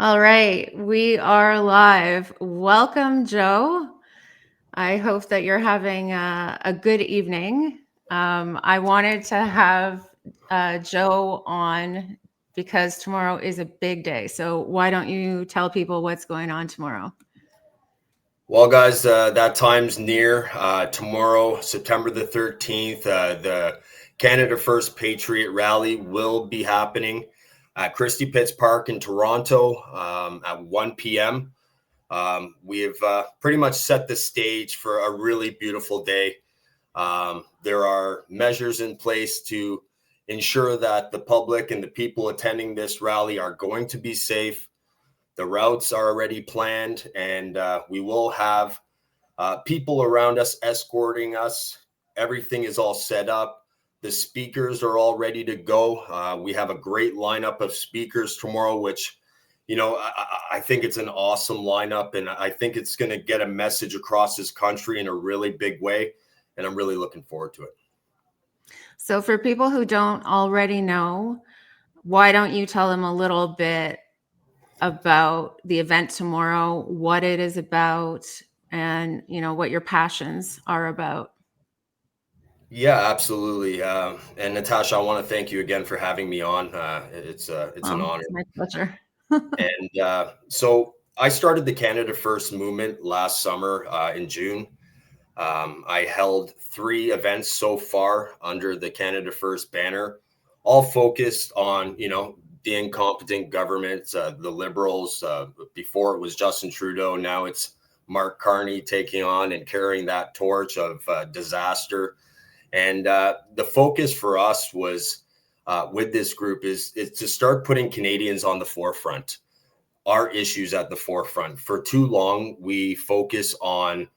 All right, we are live. Welcome, Joe. I hope that you're having a good evening. I wanted to have Joe on because tomorrow is a big day. So why don't you tell people what's going on tomorrow? Well, guys, that time's near. Tomorrow, September the 13th, the Canada First Patriot Rally will be happening at Christie Pitts Park in Toronto at 1 p.m. We have pretty much set the stage for a really beautiful day. There are measures in place to ensure that the public and the people attending this rally are going to be safe. The routes are already planned, and we will have people around us escorting us. Everything is all set up. The speakers are all ready to go. We have a great lineup of speakers tomorrow, which, I think it's an awesome lineup, and I think it's going to get a message across this country in a really big way, and I'm really looking forward to it. So for people who don't already know, why don't you tell them a little bit about the event tomorrow, what it is about, and what your passions are about? Yeah, absolutely. And Natasha, I want to thank you again for having me on. It's an Oh, honor. it's my pleasure. And so I started the Canada First movement last summer in June. I held 3 events so far under the Canada First banner, all focused on, the incompetent government, the Liberals. Before it was Justin Trudeau, now it's Mark Carney taking on and carrying that torch of disaster. And the focus for us was with this group is to start putting Canadians on the forefront, our issues at the forefront. For too long, we focus on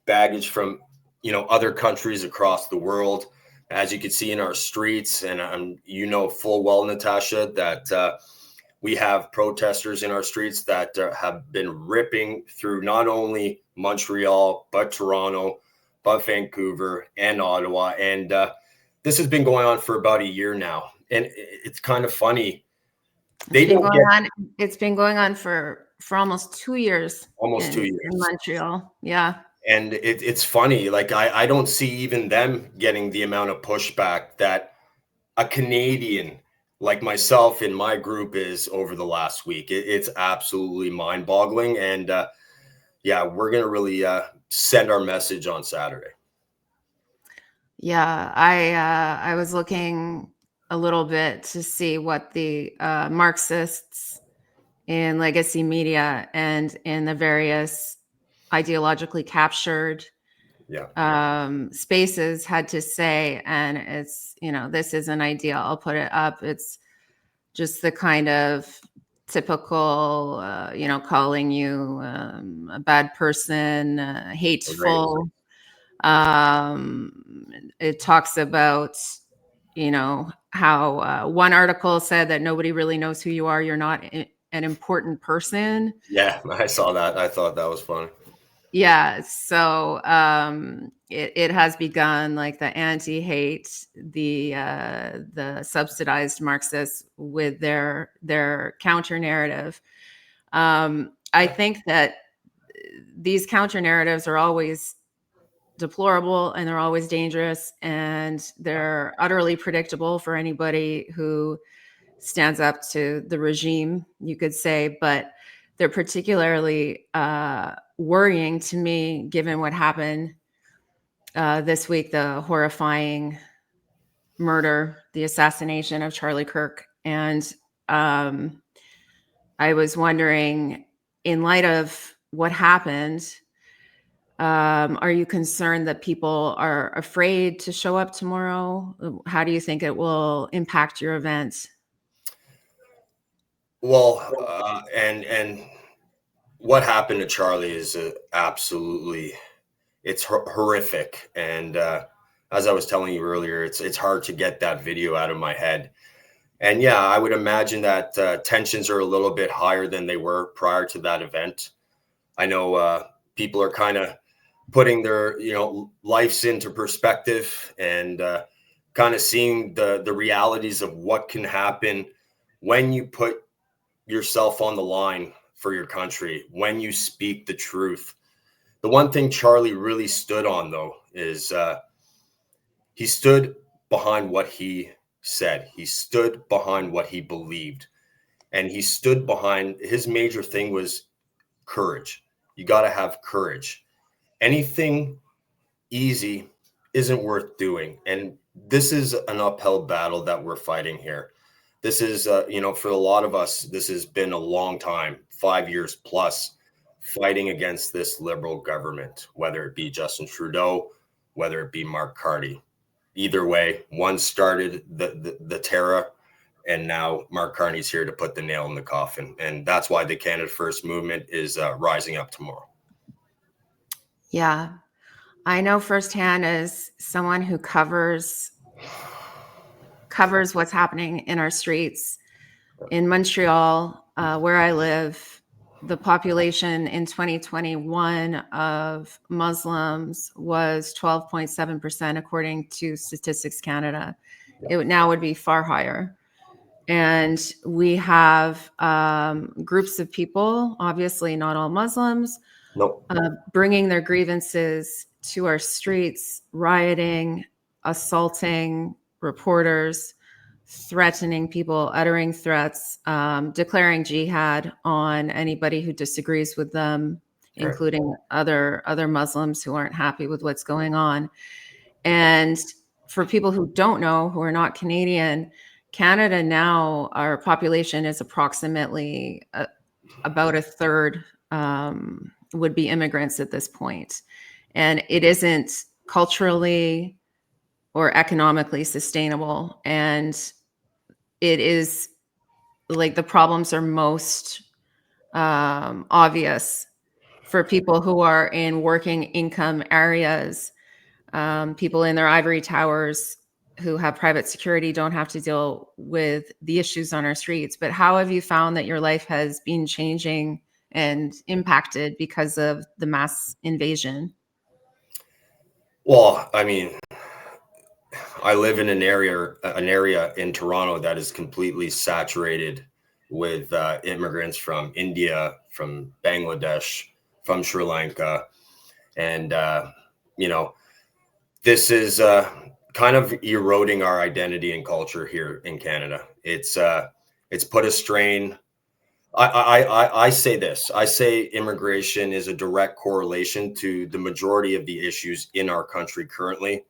baggage from other countries across the world, as you can see in our streets. And full well, Natasha, that we have protesters in our streets that have been ripping through not only Montreal but Toronto, but Vancouver and Ottawa. And this has been going on for about a year now, and it's kind of funny. It's been going on for almost 2 years. Almost 2 years in Montreal. Yeah. And it's funny, like I don't see even them getting the amount of pushback that a Canadian like myself in my group is over the last week. It's absolutely mind-boggling. And we're going to really send our message on Saturday. Yeah, I was looking a little bit to see what the Marxists in legacy media and in the various ideologically captured spaces had to say. And it's, this is an idea. I'll put it up. It's just the kind of typical, calling you a bad person, hateful. It talks about, how one article said that nobody really knows who you are. You're not an important person. Yeah, I saw that. I thought that was funny. Yeah. So it has begun, like the anti-hate, the subsidized Marxists with their counter narrative. I think that these counter narratives are always deplorable, and they're always dangerous, and they're utterly predictable for anybody who stands up to the regime, you could say. But they're particularly worrying to me, given what happened this week, the horrifying murder, the assassination of Charlie Kirk. And I was wondering, in light of what happened, are you concerned that people are afraid to show up tomorrow? How do you think it will impact your event? Well, and what happened to Charlie is absolutely, it's horrific. And as I was telling you earlier, it's hard to get that video out of my head. And yeah, I would imagine that tensions are a little bit higher than they were prior to that event. I know people are kind of putting their lives into perspective and kind of seeing the realities of what can happen when you put yourself on the line for your country, when you speak the truth. The one thing Charlie really stood on, though, is he stood behind what he said. He stood behind what he believed. And he stood behind, his major thing was courage. You got to have courage. Anything easy isn't worth doing. And this is an uphill battle that we're fighting here. This is, for a lot of us, this has been a long time, 5 years plus, fighting against this liberal government, whether it be Justin Trudeau, whether it be Mark Carney. Either way, one started the terror, and now Mark Carney's here to put the nail in the coffin. And that's why the Canada First movement is rising up tomorrow. Yeah. I know firsthand as someone who covers what's happening in our streets. In Montreal, where I live, the population in 2021 of Muslims was 12.7%, according to Statistics Canada. It now would be far higher. And we have groups of people, obviously not all Muslims, Nope. bringing their grievances to our streets, rioting, assaulting reporters, threatening people, uttering threats, declaring jihad on anybody who disagrees with them, Right. including other Muslims who aren't happy with what's going on. And for people who don't know, who are not Canadian, Canada now, our population is approximately about a third would be immigrants at this point. And it isn't culturally or economically sustainable. And it is like the problems are most obvious for people who are in working income areas. People in their ivory towers who have private security don't have to deal with the issues on our streets. But how have you found that your life has been changing and impacted because of the mass invasion? Well, I mean, I live in an area in Toronto that is completely saturated with immigrants from India, from Bangladesh, from Sri Lanka. And, this is kind of eroding our identity and culture here in Canada. It's put a strain. I say this. I say immigration is a direct correlation to the majority of the issues in our country currently,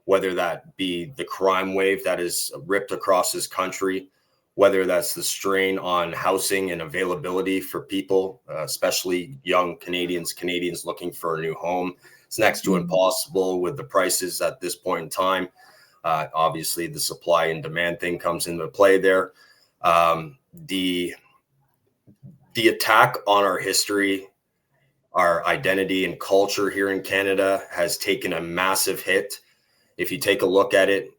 whether that be the crime wave that is ripped across this country, whether that's the strain on housing and availability for people, especially young Canadians looking for a new home. It's next to impossible with the prices at this point in time. Obviously, the supply and demand thing comes into play there. The attack on our history, our identity and culture here in Canada has taken a massive hit. If you take a look at it,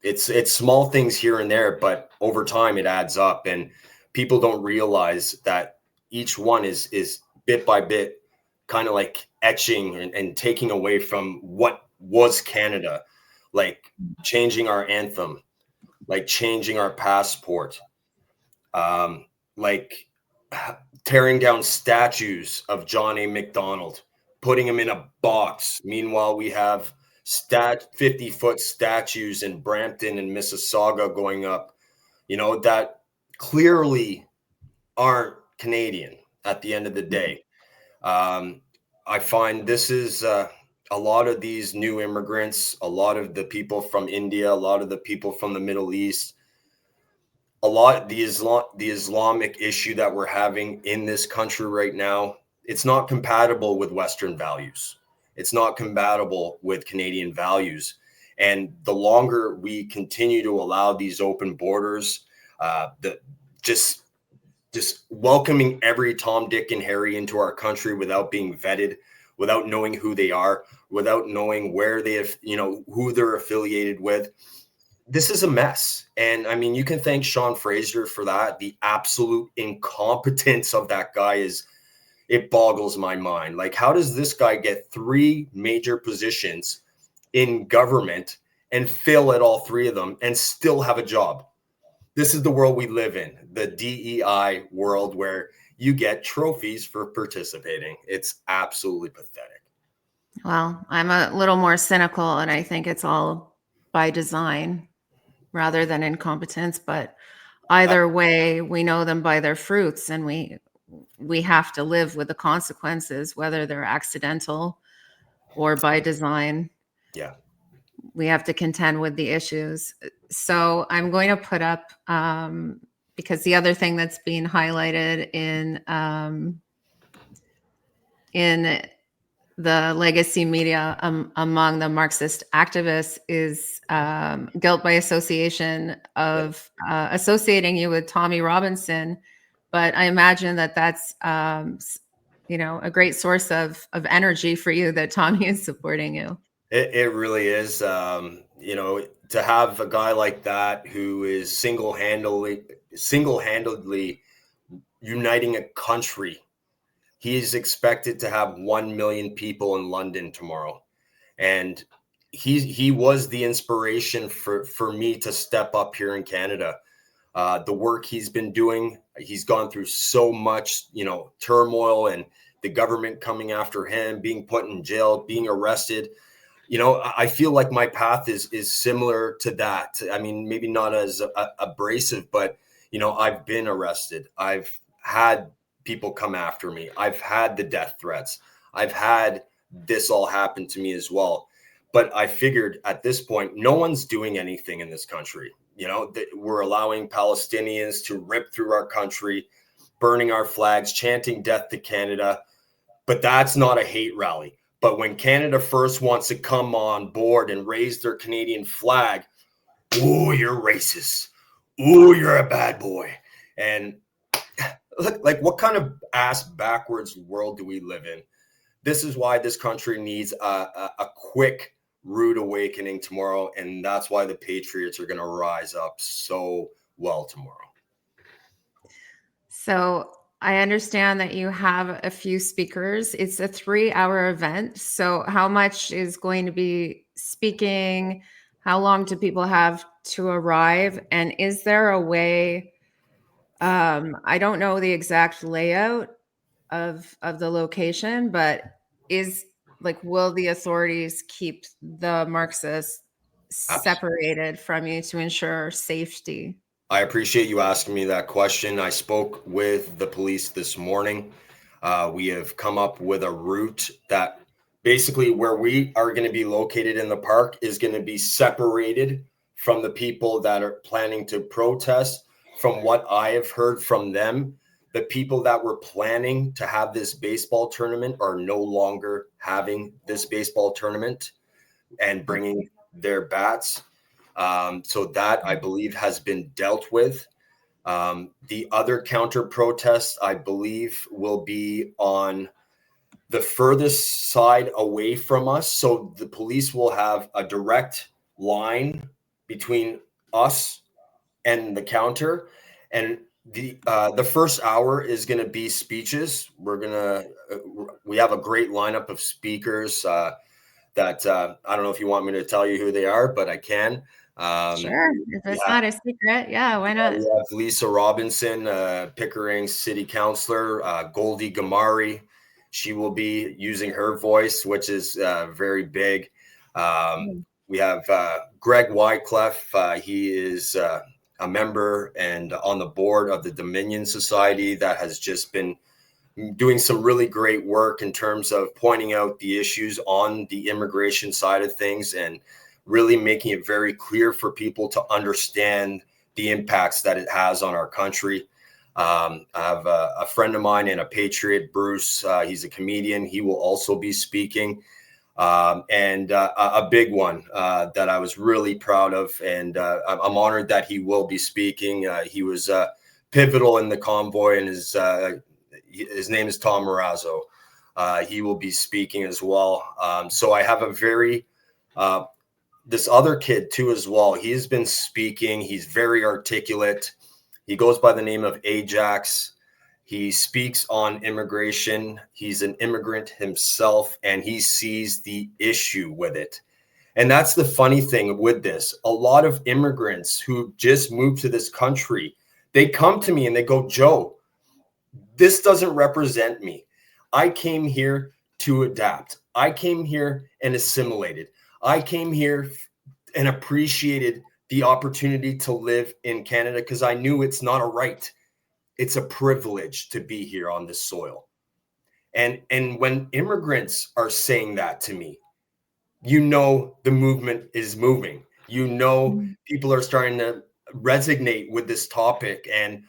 it's small things here and there, but over time it adds up, and people don't realize that each one is bit by bit kind of like etching and taking away from what was Canada, like changing our anthem, like changing our passport, like tearing down statues of John A. Macdonald, putting him in a box. Meanwhile, we have 50-foot statues in Brampton and Mississauga going up, that clearly aren't Canadian at the end of the day. I find this is a lot of these new immigrants, a lot of the people from India, a lot of the people from the Middle East, a lot of the Islamic issue that we're having in this country right now. It's not compatible with Western values. It's not compatible with Canadian values. And the longer we continue to allow these open borders, just welcoming every Tom, Dick, and Harry into our country without being vetted, without knowing who they are, without knowing where they have, who they're affiliated with. This is a mess. And I mean, you can thank Sean Fraser for that. The absolute incompetence of that guy it boggles my mind. Like, how does this guy get 3 major positions in government and fail at all 3 of them and still have a job? This is the world we live in, the DEI world where you get trophies for participating. It's absolutely pathetic. Well, I'm a little more cynical, and I think it's all by design rather than incompetence. But I, either way, we know them by their fruits, and we have to live with the consequences, whether they're accidental or by design. yeah. We have to contend with the issues. So I'm going to put up because the other thing that's being highlighted in the legacy media among the Marxist activists is guilt by association of associating you with Tommy Robinson. But I imagine that that's a great source of energy for you that Tommy is supporting you. It really is. To have a guy like that who is single-handedly uniting a country. He is expected to have 1 million people in London tomorrow. And he was the inspiration for me to step up here in Canada. The work he's been doing, he's gone through so much, turmoil, and the government coming after him, being put in jail, being arrested. I feel like my path is similar to that. I mean, maybe not as abrasive, but I've been arrested. I've had people come after me. I've had the death threats. I've had this all happen to me as well. But I figured at this point, no one's doing anything in this country. We're allowing Palestinians to rip through our country, burning our flags, chanting death to Canada. But that's not a hate rally. But when Canada First wants to come on board and raise their Canadian flag, ooh, you're racist. Ooh, you're a bad boy. And look, like, what kind of ass backwards world do we live in? This is why this country needs a quick, rude awakening tomorrow. And that's why the Patriots are going to rise up so well tomorrow. So I understand that you have a few speakers. It's a 3-hour event. So how much is going to be speaking? How long do people have to arrive? And is there a way? I don't know the exact layout of the location, but will the authorities keep the Marxists separated from you to ensure safety? I appreciate you asking me that question. I spoke with the police this morning. We have come up with a route that basically where we are going to be located in the park is going to be separated from the people that are planning to protest. From what I have heard from them, the people that were planning to have this baseball tournament are no longer having this baseball tournament and bringing their bats. So that, I believe, has been dealt with. The other counter protest, I believe, will be on the furthest side away from us. So the police will have a direct line between us and the counter. And the first hour is going to be speeches. We have a great lineup of speakers that I don't know if you want me to tell you who they are, but I can. Sure. If it's not a secret, yeah, why not? We have Lisa Robinson, Pickering City Councilor, Goldie Gamari. She will be using her voice, which is very big. We have Greg Wycliffe. He is a member and on the board of the Dominion Society that has just been doing some really great work in terms of pointing out the issues on the immigration side of things and really making it very clear for people to understand the impacts that it has on our country. I have a friend of mine and a patriot, Bruce. He's a comedian. He will also be speaking. And a big one that I was really proud of. And I'm honored that he will be speaking. He was pivotal in the convoy, and his name is Tom Marazzo. He will be speaking as well. So I have this other kid too as well. He's been speaking. He's very articulate. He goes by the name of Ajax. He speaks on immigration. He's an immigrant himself, and he sees the issue with it. And that's the funny thing with this. A lot of immigrants who just moved to this country, they come to me and they go, Joe, this doesn't represent me. I came here to adapt. I came here and assimilated. I came here and appreciated the opportunity to live in Canada because I knew it's not a right. It's a privilege to be here on this soil. And when immigrants are saying that to me, you know the movement is moving. You know people are starting to resonate with this topic. And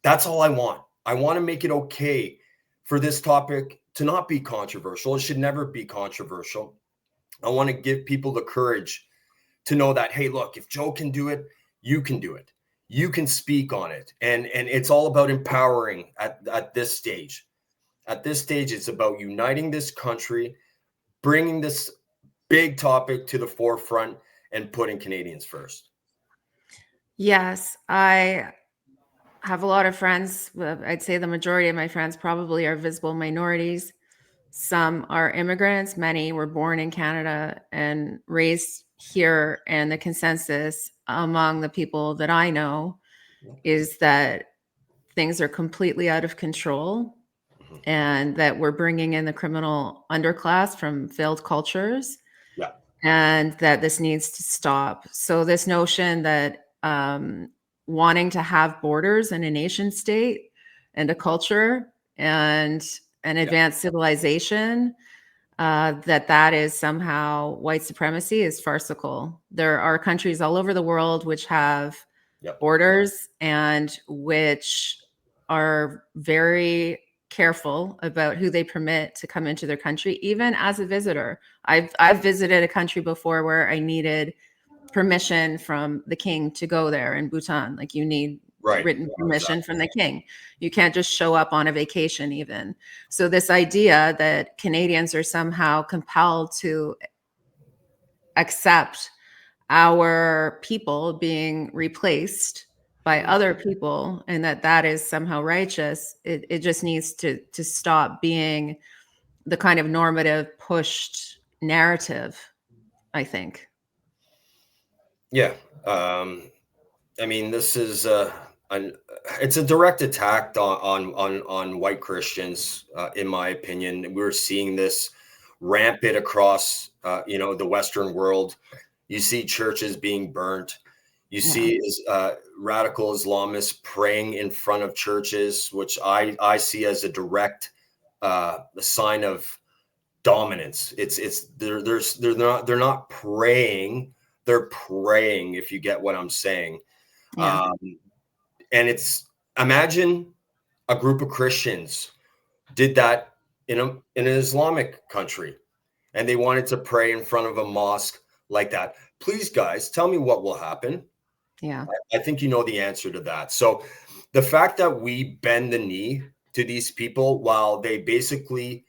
that's all I want. I want to make it okay for this topic to not be controversial. It should never be controversial. I want to give people the courage to know that, hey, look, if Joe can do it, you can do it. You can speak on it. And it's all about empowering at this stage. At this stage, it's about uniting this country, bringing this big topic to the forefront and putting Canadians first. Yes, I have a lot of friends. I'd say the majority of my friends probably are visible minorities. Some are immigrants. Many were born in Canada and raised here. And the consensus among the people that I know is that things are completely out of control and that we're bringing in the criminal underclass from failed cultures. Yeah. And that this needs to stop. So this notion that wanting to have borders and a nation state and a culture and an advanced civilization, that is somehow white supremacy is farcical. There are countries all over the world which have borders and which are very careful about who they permit to come into their country, even as a visitor. I've visited a country before where I needed permission from the king to go there in Bhutan. Like you need written permission from the king. You can't just show up on a vacation even. So this idea that Canadians are somehow compelled to accept our people being replaced by other people and that is somehow righteous, it just needs to stop being the kind of normative pushed narrative, I think. Yeah. I mean, this is it's a direct attack on white Christians, in my opinion. We're seeing this rampant across, the Western world. You see churches being burnt. You see radical Islamists praying in front of churches, which I see as a direct sign of dominance. They're not praying. They're praying, if you get what I'm saying. And imagine a group of Christians did that in an Islamic country and they wanted to pray in front of a mosque like that. Please, guys, tell me what will happen. Yeah. I think you know the answer to that. So the fact that we bend the knee to these people while they basically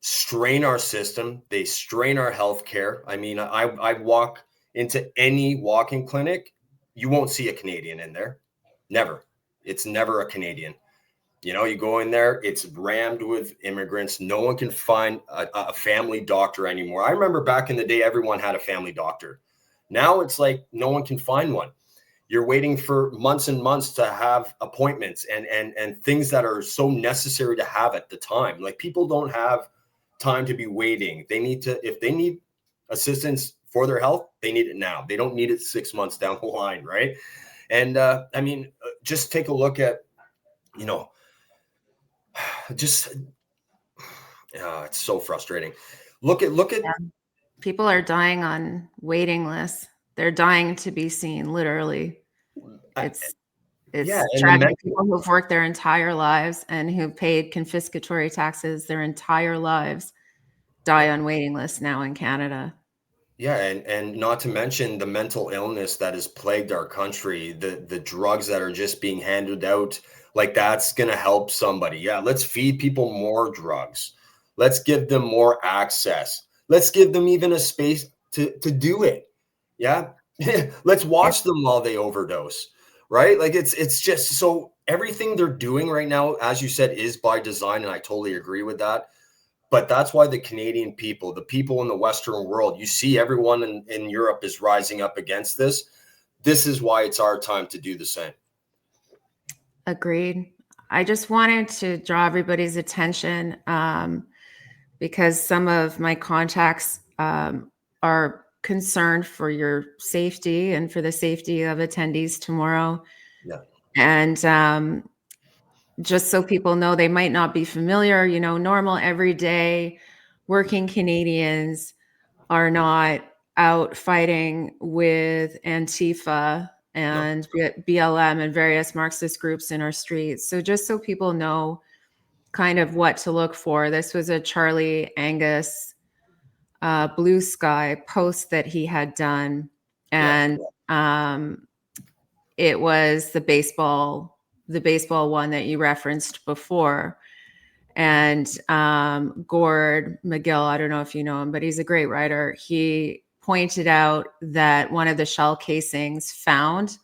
strain our system, they strain our healthcare. I mean, I walk into any walking clinic, you won't see a Canadian in there. Never. It's never a Canadian. You go in there, it's rammed with immigrants. No one can find a family doctor anymore. I remember back in the day, everyone had a family doctor. Now it's like no one can find one. You're waiting for months and months to have appointments and things that are so necessary to have at the time. Like people don't have time to be waiting. They need to, if they need assistance for their health, they need it now. They don't need it 6 months down the line, right? And I mean, just take a look at, it's so frustrating. Look at people are dying on waiting lists. They're dying to be seen, literally. It's tragic. People who've worked their entire lives and who've paid confiscatory taxes their entire lives die on waiting lists now in Canada. Yeah, and not to mention the mental illness that has plagued our country, the drugs that are just being handed out, like that's going to help somebody. Yeah, let's feed people more drugs. Let's give them more access. Let's give them even a space to do it. Yeah, let's watch them while they overdose, right? Like it's just so everything they're doing right now, as you said, is by design, and I totally agree with that. But that's why the Canadian people, the people in the Western world, you see everyone in Europe is rising up against this. This is why it's our time to do the same. Agreed. I just wanted to draw everybody's attention because some of my contacts are concerned for your safety and for the safety of attendees tomorrow. Yeah. And just so people know, they might not be familiar, normal, everyday working Canadians are not out fighting with Antifa and BLM and various Marxist groups in our streets. So just so people know kind of what to look for, this was a Charlie Angus Blue Sky post that he had done. And it was the baseball one that you referenced before. And Gord McGill, I don't know if you know him, but he's a great writer. He pointed out that one of the shell casings found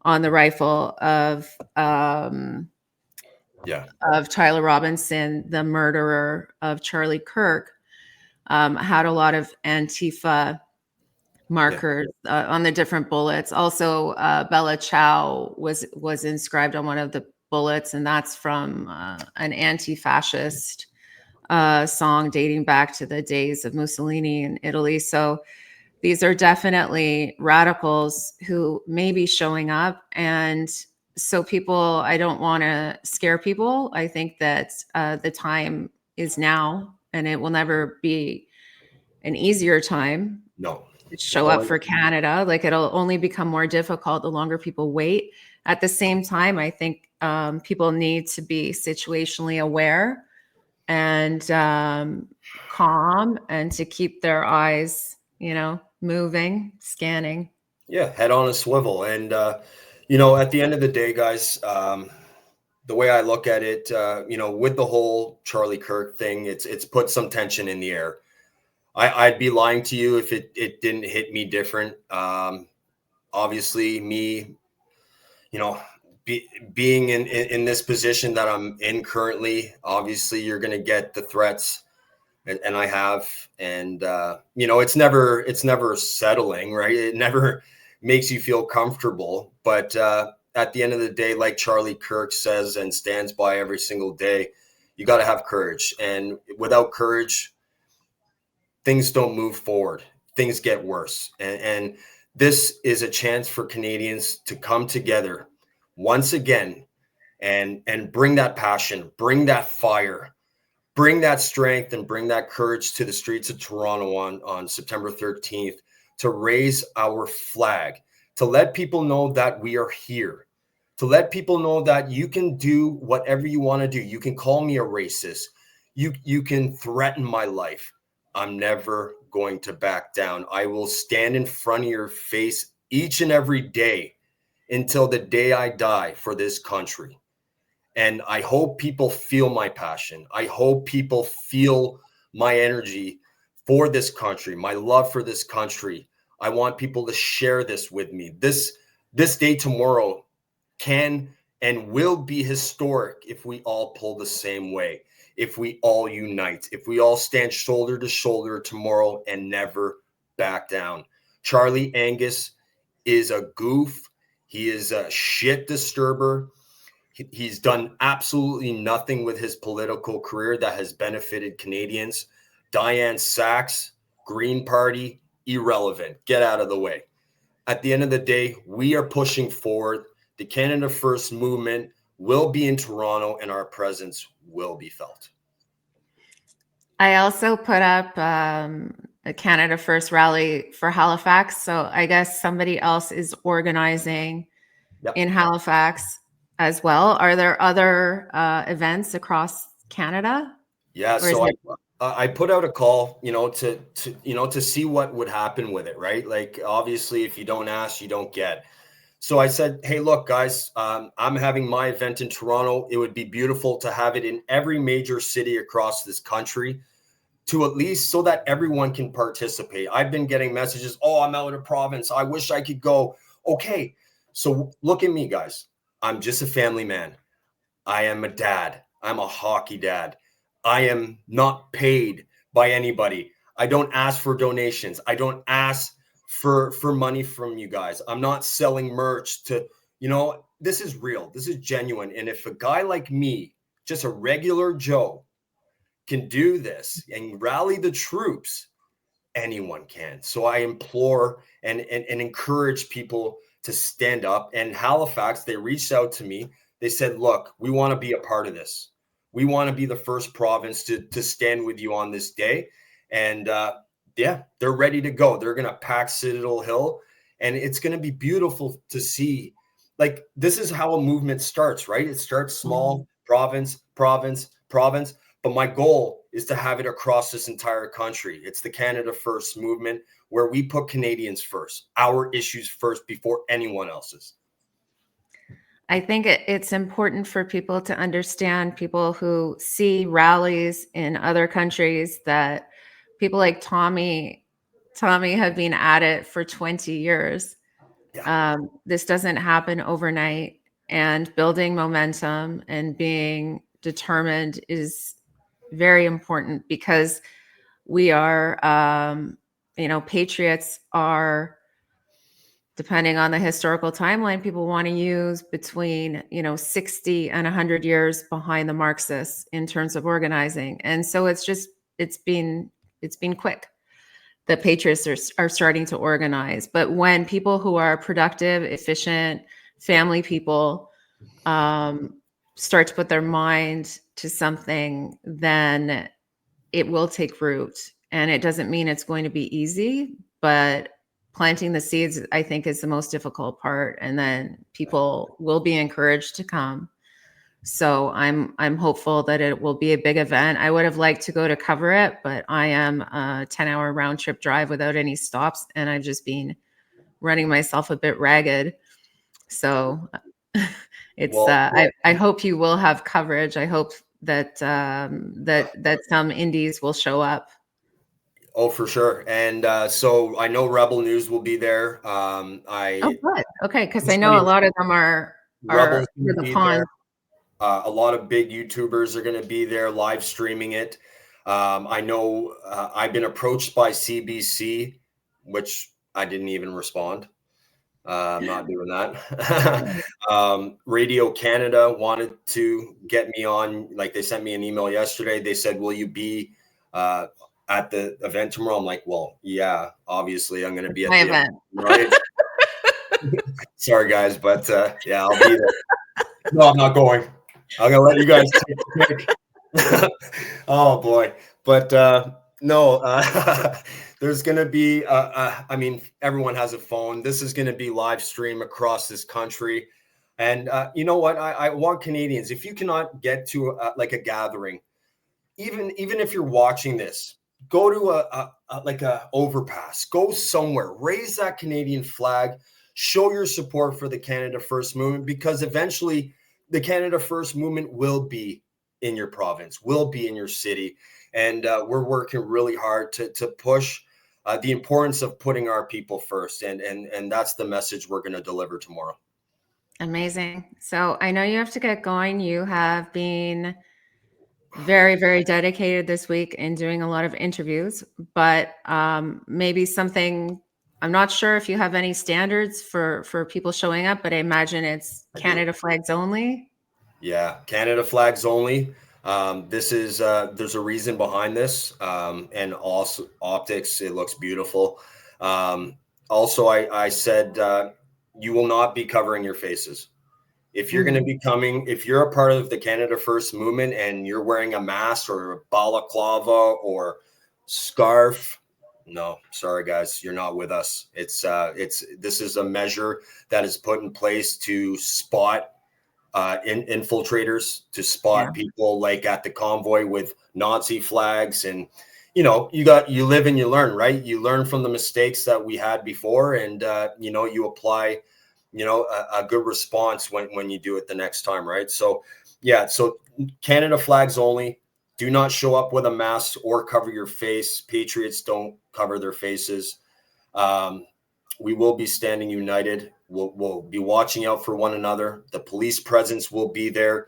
on the rifle of Tyler Robinson, the murderer of Charlie Kirk, had a lot of Antifa markers on the different bullets. Also, Bella Ciao was inscribed on one of the bullets, and that's from an anti-fascist song dating back to the days of Mussolini in Italy. So these are definitely radicals who may be showing up. And so I don't want to scare people. I think that the time is now, and it will never be an easier time. No. Show up for Canada. Like, it'll only become more difficult the longer people wait. At the same time, I think people need to be situationally aware and calm, and to keep their eyes, moving, scanning. Yeah, head on a swivel. And, at the end of the day, guys, the way I look at it, with the whole Charlie Kirk thing, it's put some tension in the air. I'd be lying to you if it didn't hit me different. Obviously, me, being in this position that I'm in currently, obviously you're going to get the threats, and I have, and it's never settling, right? It never makes you feel comfortable. But at the end of the day, like Charlie Kirk says and stands by every single day, you got to have courage, and without courage, things don't move forward. Things get worse. And this is a chance for Canadians to come together once again and bring that passion, bring that fire, bring that strength, and bring that courage to the streets of Toronto on September 13th to raise our flag, to let people know that we are here, to let people know that you can do whatever you want to do. You can call me a racist. You can threaten my life. I'm never going to back down. I will stand in front of your face each and every day until the day I die for this country. And I hope people feel my passion. I hope people feel my energy for this country, my love for this country. I want people to share this with me. This day tomorrow can and will be historic if we all pull the same way. If we all unite, if we all stand shoulder to shoulder tomorrow and never back down. Charlie Angus is a goof. He is a shit disturber. He's done absolutely nothing with his political career that has benefited Canadians. Diane Sachs, Green Party, irrelevant. Get out of the way. At the end of the day, we are pushing forward. The Canada First movement will be in Toronto, and our presence will be felt. I also put up a Canada First rally for Halifax. So I guess somebody else is organizing in Halifax as well. Are there other events across Canada? Yeah, so I put out a call, to see what would happen with it, right? Like, obviously, if you don't ask, you don't get. So I said, hey, look, guys, I'm having my event in Toronto. It would be beautiful to have it in every major city across this country, to at least so that everyone can participate. I've been getting messages, oh, I'm out of province. I wish I could go. Okay, so look at me, guys. I'm just a family man. I am a dad. I'm a hockey dad. I am not paid by anybody. I don't ask for donations. I don't ask for money from you guys. I'm not selling merch to, this is real. This is genuine. And if a guy like me, just a regular Joe, can do this and rally the troops, anyone can. So I implore and encourage people to stand up. And Halifax, they reached out to me. They said, look, we want to be a part of this. We want to be the first province to stand with you on this day. And yeah, they're ready to go. They're going to pack Citadel Hill. And it's going to be beautiful to see. Like, this is how a movement starts, right? It starts small, province, province, province. But my goal is to have it across this entire country. It's the Canada First movement, where we put Canadians first, our issues first before anyone else's. I think it's important for people to understand, people who see rallies in other countries, that people like Tommy have been at it for 20 years. Yeah. This doesn't happen overnight, and building momentum and being determined is very important, because we are, patriots are, depending on the historical timeline, people want to use between 60 and 100 years behind the Marxists in terms of organizing. And so it's been quick. The patriots are starting to organize. But when people who are productive, efficient, family people start to put their mind to something, then it will take root. And it doesn't mean it's going to be easy, but planting the seeds, I think, is the most difficult part. And then people will be encouraged to come. So I'm hopeful that it will be a big event. I would have liked to go to cover it, but I am a 10-hour round trip drive without any stops, and I've just been running myself a bit ragged. So it's I hope you will have coverage. I hope that that some indies will show up. Oh, for sure. And so I know Rebel News will be there. Oh, good. Okay, because I know a lot of them are Rebel's near going to the be pond. there. A lot of big YouTubers are going to be there live streaming it. I know I've been approached by CBC, which I didn't even respond. I'm not doing that. Radio Canada wanted to get me on. Like, they sent me an email yesterday. They said, will you be at the event tomorrow? I'm like, well, yeah, obviously I'm going to be at My the event. right? Sorry, guys, but yeah, I'll be there. No, I'm not going. I'm gonna let you guys take the pick. Oh boy, but no, there's gonna be. I mean, everyone has a phone. This is gonna be live stream across this country, and you know what? I want Canadians. If you cannot get to like a gathering, even if you're watching this, go to a overpass. Go somewhere. Raise that Canadian flag. Show your support for the Canada First movement, because eventually the Canada First movement will be in your province, will be in your city. And we're working really hard to push the importance of putting our people first. And that's the message we're going to deliver tomorrow. Amazing. So I know you have to get going. You have been very, very dedicated this week in doing a lot of interviews, but maybe something, I'm not sure if you have any standards for people showing up, but I imagine it's Canada flags only. Yeah, Canada flags only. This is there's a reason behind this, and also optics. It looks beautiful. Also, I said you will not be covering your faces. If you're going to be coming, if you're a part of the Canada First movement and you're wearing a mask or a balaclava or scarf, no, sorry guys, you're not with us. It's this is a measure that is put in place to spot infiltrators, to spot people like at the convoy with Nazi flags. And you live and you learn, right? You learn from the mistakes that we had before, and you apply a good response when you do it the next time, right? So yeah, so Canada flags only. Do not show up with a mask or cover your face. Patriots don't cover their faces. We will be standing united. We'll be watching out for one another. The police presence will be there.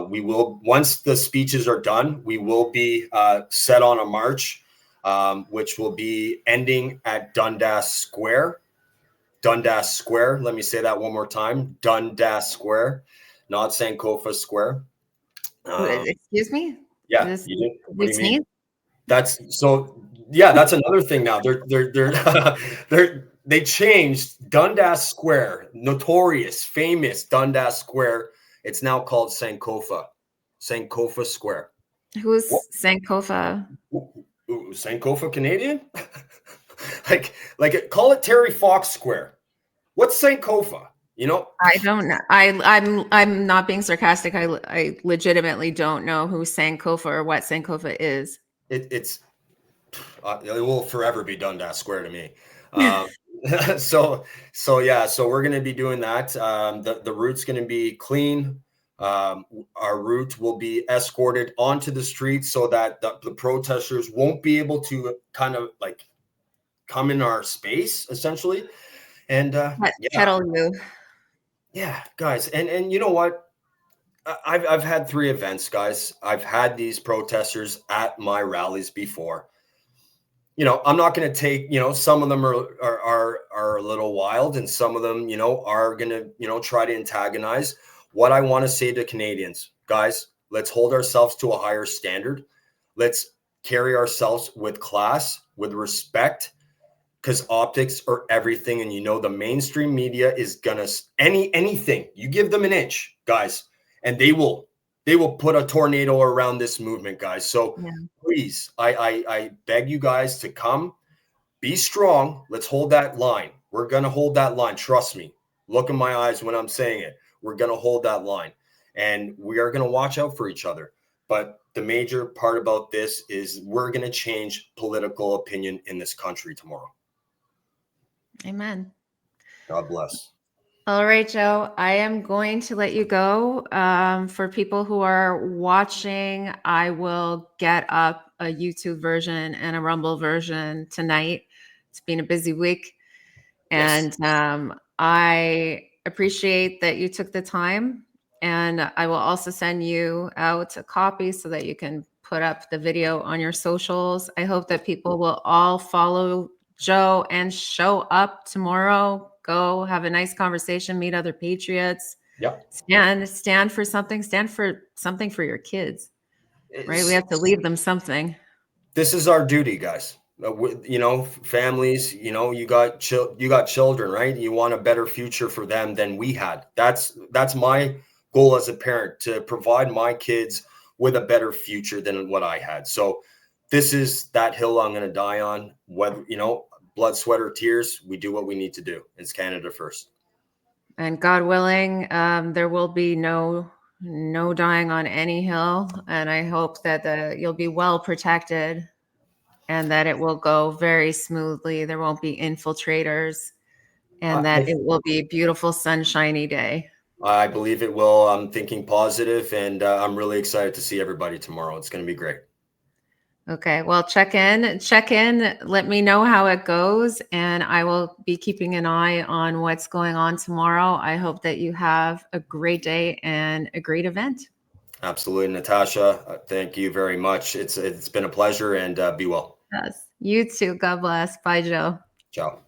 We will, once the speeches are done, we will be set on a march, which will be ending at Dundas Square. Dundas Square. Let me say that one more time. Dundas Square, not Sankofa Square. Excuse me? Yeah, This, you did. What we do you mean? sneeze? That's so. Yeah, that's another thing now. They changed Dundas Square, notorious, famous Dundas Square. It's now called Sankofa Square. What? Who's Sankofa? Sankofa Canadian? Call it Terry Fox Square. What's Sankofa? You know, I don't know. I'm not being sarcastic. I legitimately don't know who Sankofa or what Sankofa is. it's it will forever be Dundas Square to me. Um, so yeah, so we're going to be doing that. The route's going to be clean. Our route will be escorted onto the street so that the protesters won't be able to kind of like come in our space, essentially. And Kettle you. yeah, guys, and you know what? I've had 3 events, guys. I've had these protesters at my rallies before. You know, I'm not going to take, you know, some of them are a little wild, and some of them, you know, are going to, you know, try to antagonize. What I want to say to Canadians, guys, let's hold ourselves to a higher standard. Let's carry ourselves with class, with respect, because optics are everything. And you know, the mainstream media is gonna anything you give them an inch, guys, and they will put a tornado around this movement, guys. So Yeah. please, I beg you guys to come, be strong. Let's hold that line. We're gonna hold that line. Trust me. Look in my eyes when I'm saying it. We're gonna hold that line, and we are gonna watch out for each other. But the major part about this is we're gonna change political opinion in this country tomorrow. Amen. God bless. All right, Joe, I am going to let you go. For people who are watching, I will get up a YouTube version and a Rumble version tonight. It's been a busy week. Yes. And I appreciate that you took the time. And I will also send you out a copy so that you can put up the video on your socials. I hope that people will all follow Joe and show up tomorrow. Go have a nice conversation, meet other patriots. Yep. Stand for something. Stand for something for your kids, right? We have to leave them something. This is our duty, guys. You know, families. You know, you got children, right? You want a better future for them than we had. That's my goal as a parent, to provide my kids with a better future than what I had. So this is that hill I'm going to die on. Whether, you know, blood, sweat, or tears, we do what we need to do. It's Canada first. And God willing, there will be no dying on any hill. And I hope that you'll be well protected and that it will go very smoothly. There won't be infiltrators, and that it will be a beautiful sunshiny day. I believe it will. I'm thinking positive, and I'm really excited to see everybody tomorrow. It's going to be great. Okay, well, check in, let me know how it goes, and I will be keeping an eye on what's going on tomorrow. I hope that you have a great day and a great event. Absolutely, Natasha. Thank you very much. It's been a pleasure, and be well. Yes, you too. God bless. Bye, Joe. Ciao.